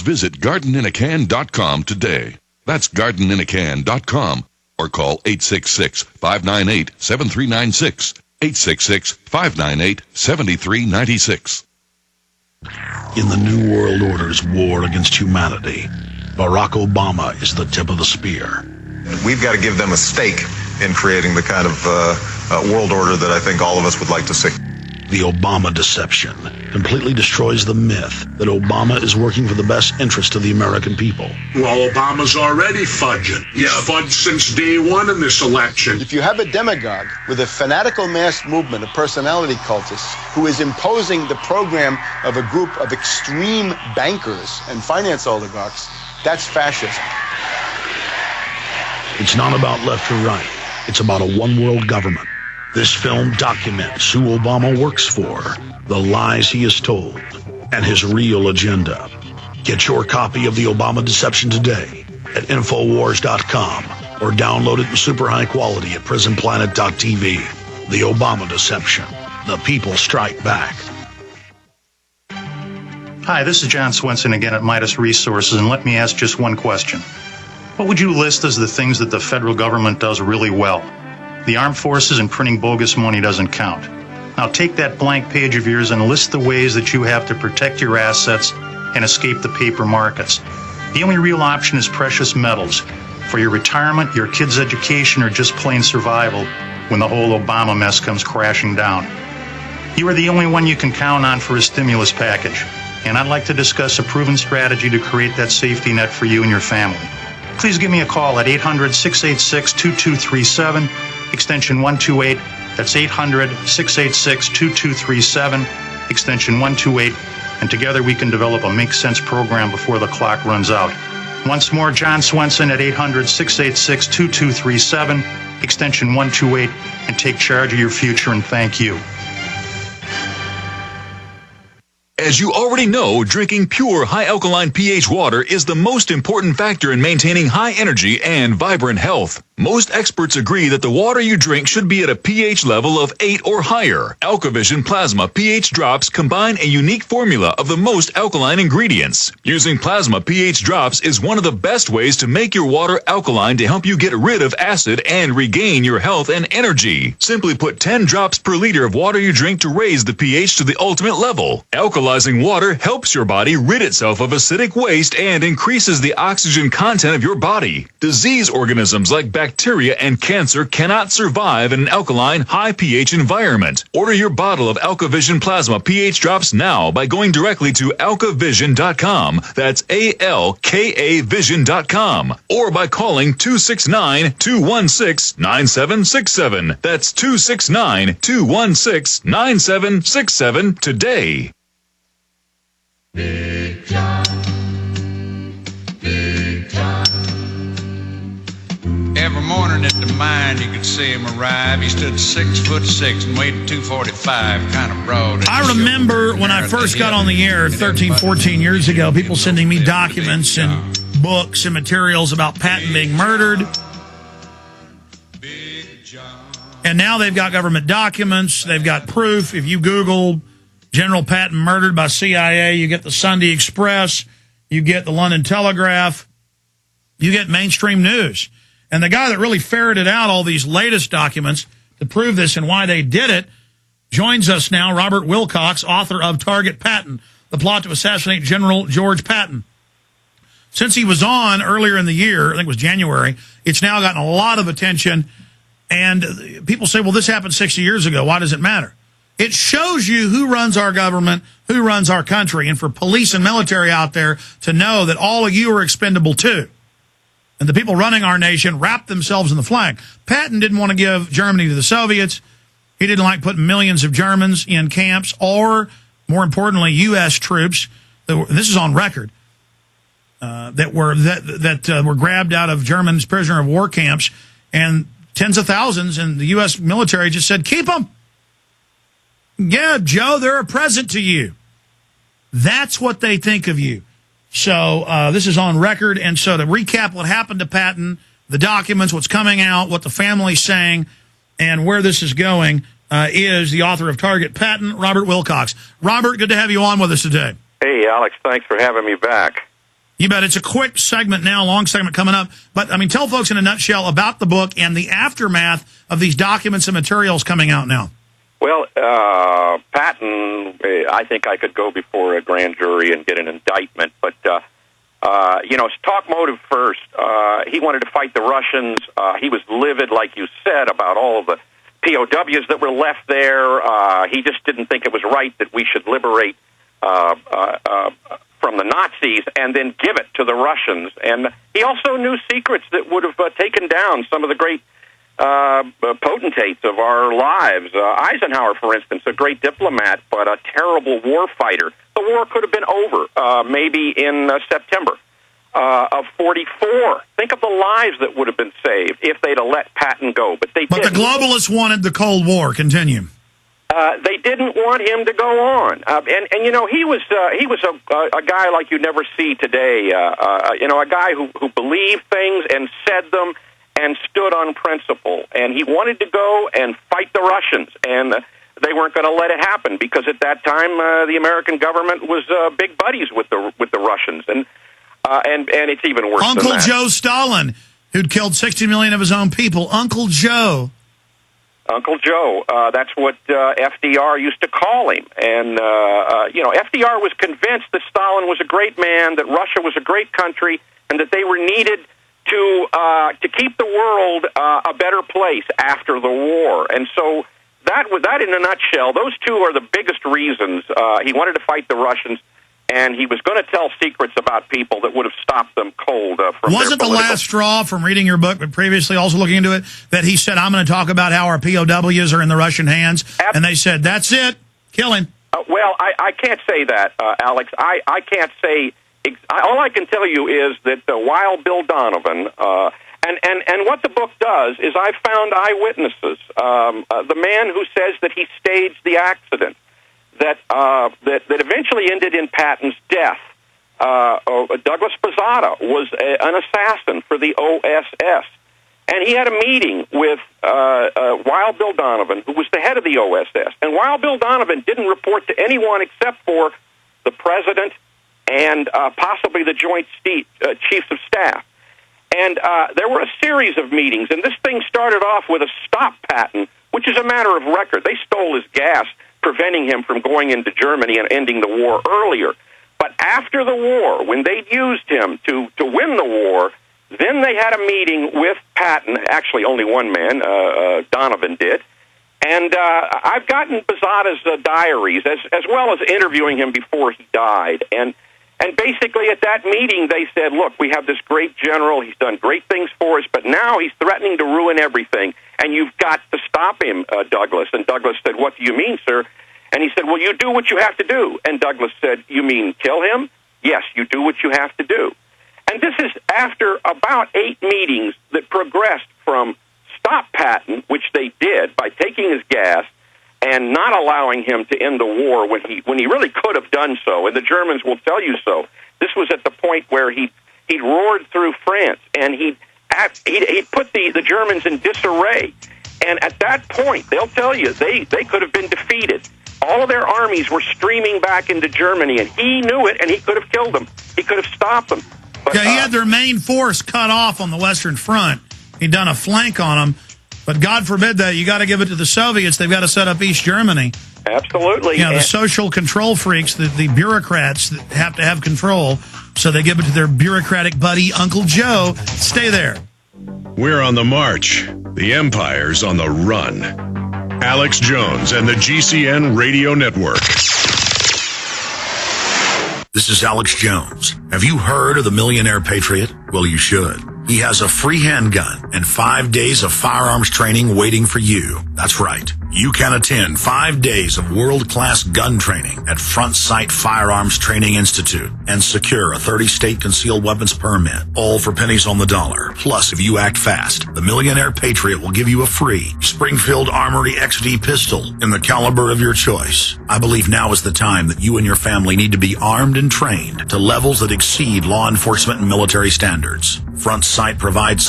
Visit gardeninacan.com today. That's gardeninacan.com or call 866-598-7396. 866-598-7396. In the New World Order's war against humanity, Barack Obama is the tip of the spear. We've got to give them a stake in creating the kind of world order that I think all of us would like to see. The Obama deception completely destroys the myth that Obama is working for the best interest of the American people. Well, Obama's already fudging. He's fudged since day one in this election. If you have a demagogue with a fanatical mass movement of personality cultists who is imposing the program of a group of extreme bankers and finance oligarchs, that's fascism. It's not about left or right. It's about a one-world government. This film documents who Obama works for, the lies he has told, and his real agenda. Get your copy of The Obama Deception today at Infowars.com or download it in super high quality at PrisonPlanet.tv. The Obama Deception. The people strike back. Hi, this is John Swenson again at Midas Resources, and let me ask just one question. What would you list as the things that the federal government does really well? The armed forces and printing bogus money doesn't count. Now take that blank page of yours and list the ways that you have to protect your assets and escape the paper markets. The only real option is precious metals for your retirement, your kids' education, or just plain survival when the whole Obama mess comes crashing down. You are the only one you can count on for a stimulus package, and I'd like to discuss a proven strategy to create that safety net for you and your family. Please give me a call at 800-686-2237. Extension 128, that's 800-686-2237, extension 128, and together we can develop a Make Sense program before the clock runs out. Once more, John Swenson at 800-686-2237, extension 128, and take charge of your future, and thank you. As you already know, drinking pure, high-alkaline pH water is the most important factor in maintaining high energy and vibrant health. Most experts agree that the water you drink should be at a pH level of 8 or higher. AlkaVision Plasma pH drops combine a unique formula of the most alkaline ingredients. Using plasma pH drops is one of the best ways to make your water alkaline to help you get rid of acid and regain your health and energy. Simply put 10 drops per liter of water you drink to raise the pH to the ultimate level. Alkalizing water helps your body rid itself of acidic waste and increases the oxygen content of your body. Disease organisms like bacteria and cancer cannot survive in an alkaline, high pH environment. Order your bottle of AlkaVision Plasma pH drops now by going directly to alkavision.com. That's ALKA Vision.com. Or by calling 269-216-9767. That's 269-216-9767 today. Big John, Big John. Every morning at the mine, you could see him arrive. He stood 6'6" and weighed 245, kind of broad. I remember when I first got on the air 13, 14 years ago, people sending me documents and books and materials about Patton being murdered. And now they've got government documents. They've got proof. If you Google General Patton murdered by CIA, you get the Sunday Express, you get the London Telegraph, you get mainstream news. And the guy that really ferreted out all these latest documents to prove this and why they did it joins us now, Robert Wilcox, author of Target Patton, the plot to assassinate General George Patton. Since he was on earlier in the year, I think it was January, it's now gotten a lot of attention. And people say, well, this happened 60 years ago. Why does it matter? It shows you who runs our government, who runs our country, and for police and military out there to know that all of you are expendable too. And the people running our nation wrap themselves in the flag. Patton didn't want to give Germany to the Soviets. He didn't like putting millions of Germans in camps or, more importantly, U.S. troops. This is on record. That were grabbed out of Germans' prisoner of war camps, and tens of thousands, and the U.S. military just said, keep them. Yeah, Joe, they're a present to you. That's what they think of you. So this is on record. And so to recap what happened to Patton, the documents, what's coming out, what the family's saying, and where this is going is the author of Target Patton, Robert Wilcox. Robert, good to have you on with us today. Hey, Alex, thanks for having me back. You bet. It's a quick segment now, long segment coming up. But, I mean, tell folks in a nutshell about the book and the aftermath of these documents and materials coming out now. Well, Patton, I think I could go before a grand jury and get an indictment. But, talk motive first. He wanted to fight the Russians. He was livid, like you said, about all of the POWs that were left there. He just didn't think it was right that we should liberate from the Nazis and then give it to the Russians. And he also knew secrets that would have taken down some of the great potentates of our lives. Eisenhower, for instance, a great diplomat, but a terrible war fighter. The war could have been over maybe in September of 44. Think of the lives that would have been saved if they'd have let Patton go. But they didn't. The globalists wanted the Cold War. Continue. They didn't want him to go on, and he was a guy like you never see today. A guy who believed things and said them and stood on principle. And he wanted to go and fight the Russians, and they weren't going to let it happen because at that time the American government was big buddies with the Russians, and it's even worse. Uncle than that. Joe Stalin, who'd killed 60 million of his own people. Uncle Joe. Uncle Joe, that's what FDR used to call him. And, FDR was convinced that Stalin was a great man, that Russia was a great country, and that they were needed to keep the world a better place after the war. And so that in a nutshell, those two are the biggest reasons. He wanted to fight the Russians, and he was going to tell secrets about people that would have stopped them cold from Wasn't the last straw from reading your book, but previously also looking into it, that he said, I'm going to talk about how our POWs are in the Russian hands, and they said, that's it, kill him. Well, I can't say that, Alex. I can't say. All I can tell you is that while Bill Donovan, and what the book does is I found eyewitnesses. The man who says that he staged the accident, that eventually ended in Patton's death. Douglas Posada was an assassin for the OSS, and he had a meeting with Wild Bill Donovan, who was the head of the OSS. And Wild Bill Donovan didn't report to anyone except for the president and possibly the Joint Chiefs of Staff. And there were a series of meetings, and this thing started off with a stop Patton, which is a matter of record. They stole his gas, preventing him from going into Germany and ending the war earlier. But after the war, when they used him to win the war, then they had a meeting with Patton, actually only one man, Donovan did, and I've gotten Posada's diaries, as well as interviewing him before he died, and basically at that meeting they said, look, we have this great general, he's done great things for us, but now he's threatening to ruin everything, and you've got to stop him, Douglas. And Douglas said, what do you mean, sir? And he said, well, you do what you have to do. And Douglas said, you mean kill him? Yes, you do what you have to do. And this is after about 8 meetings that progressed from stop Patton, which they did by taking his gas and not allowing him to end the war when he really could have done so, and the Germans will tell you so. This was at the point where he roared through France, and he put the Germans in disarray. And at that point, they'll tell you, they could have been defeated. All of their armies were streaming back into Germany, and he knew it, and he could have killed them. He could have stopped them. But, yeah, he had their main force cut off on the Western Front. He'd done a flank on them. But God forbid that. You got to give it to the Soviets. They've got to set up East Germany. Absolutely. You know, the social control freaks, the bureaucrats that have to have control, so they give it to their bureaucratic buddy, Uncle Joe. Stay there. We're on the march. The Empire's on the run. Alex Jones and the GCN Radio Network. This is Alex Jones. Have you heard of the Millionaire Patriot? Well, you should. He has a free handgun and 5 days of firearms training waiting for you. That's right. You can attend 5 days of world-class gun training at Front Sight Firearms Training Institute and secure a 30-state concealed weapons permit, all for pennies on the dollar. Plus, if you act fast, the Millionaire Patriot will give you a free Springfield Armory XD pistol in the caliber of your choice. I believe now is the time that you and your family need to be armed and trained to levels that exceed law enforcement and military standards. Front Sight provides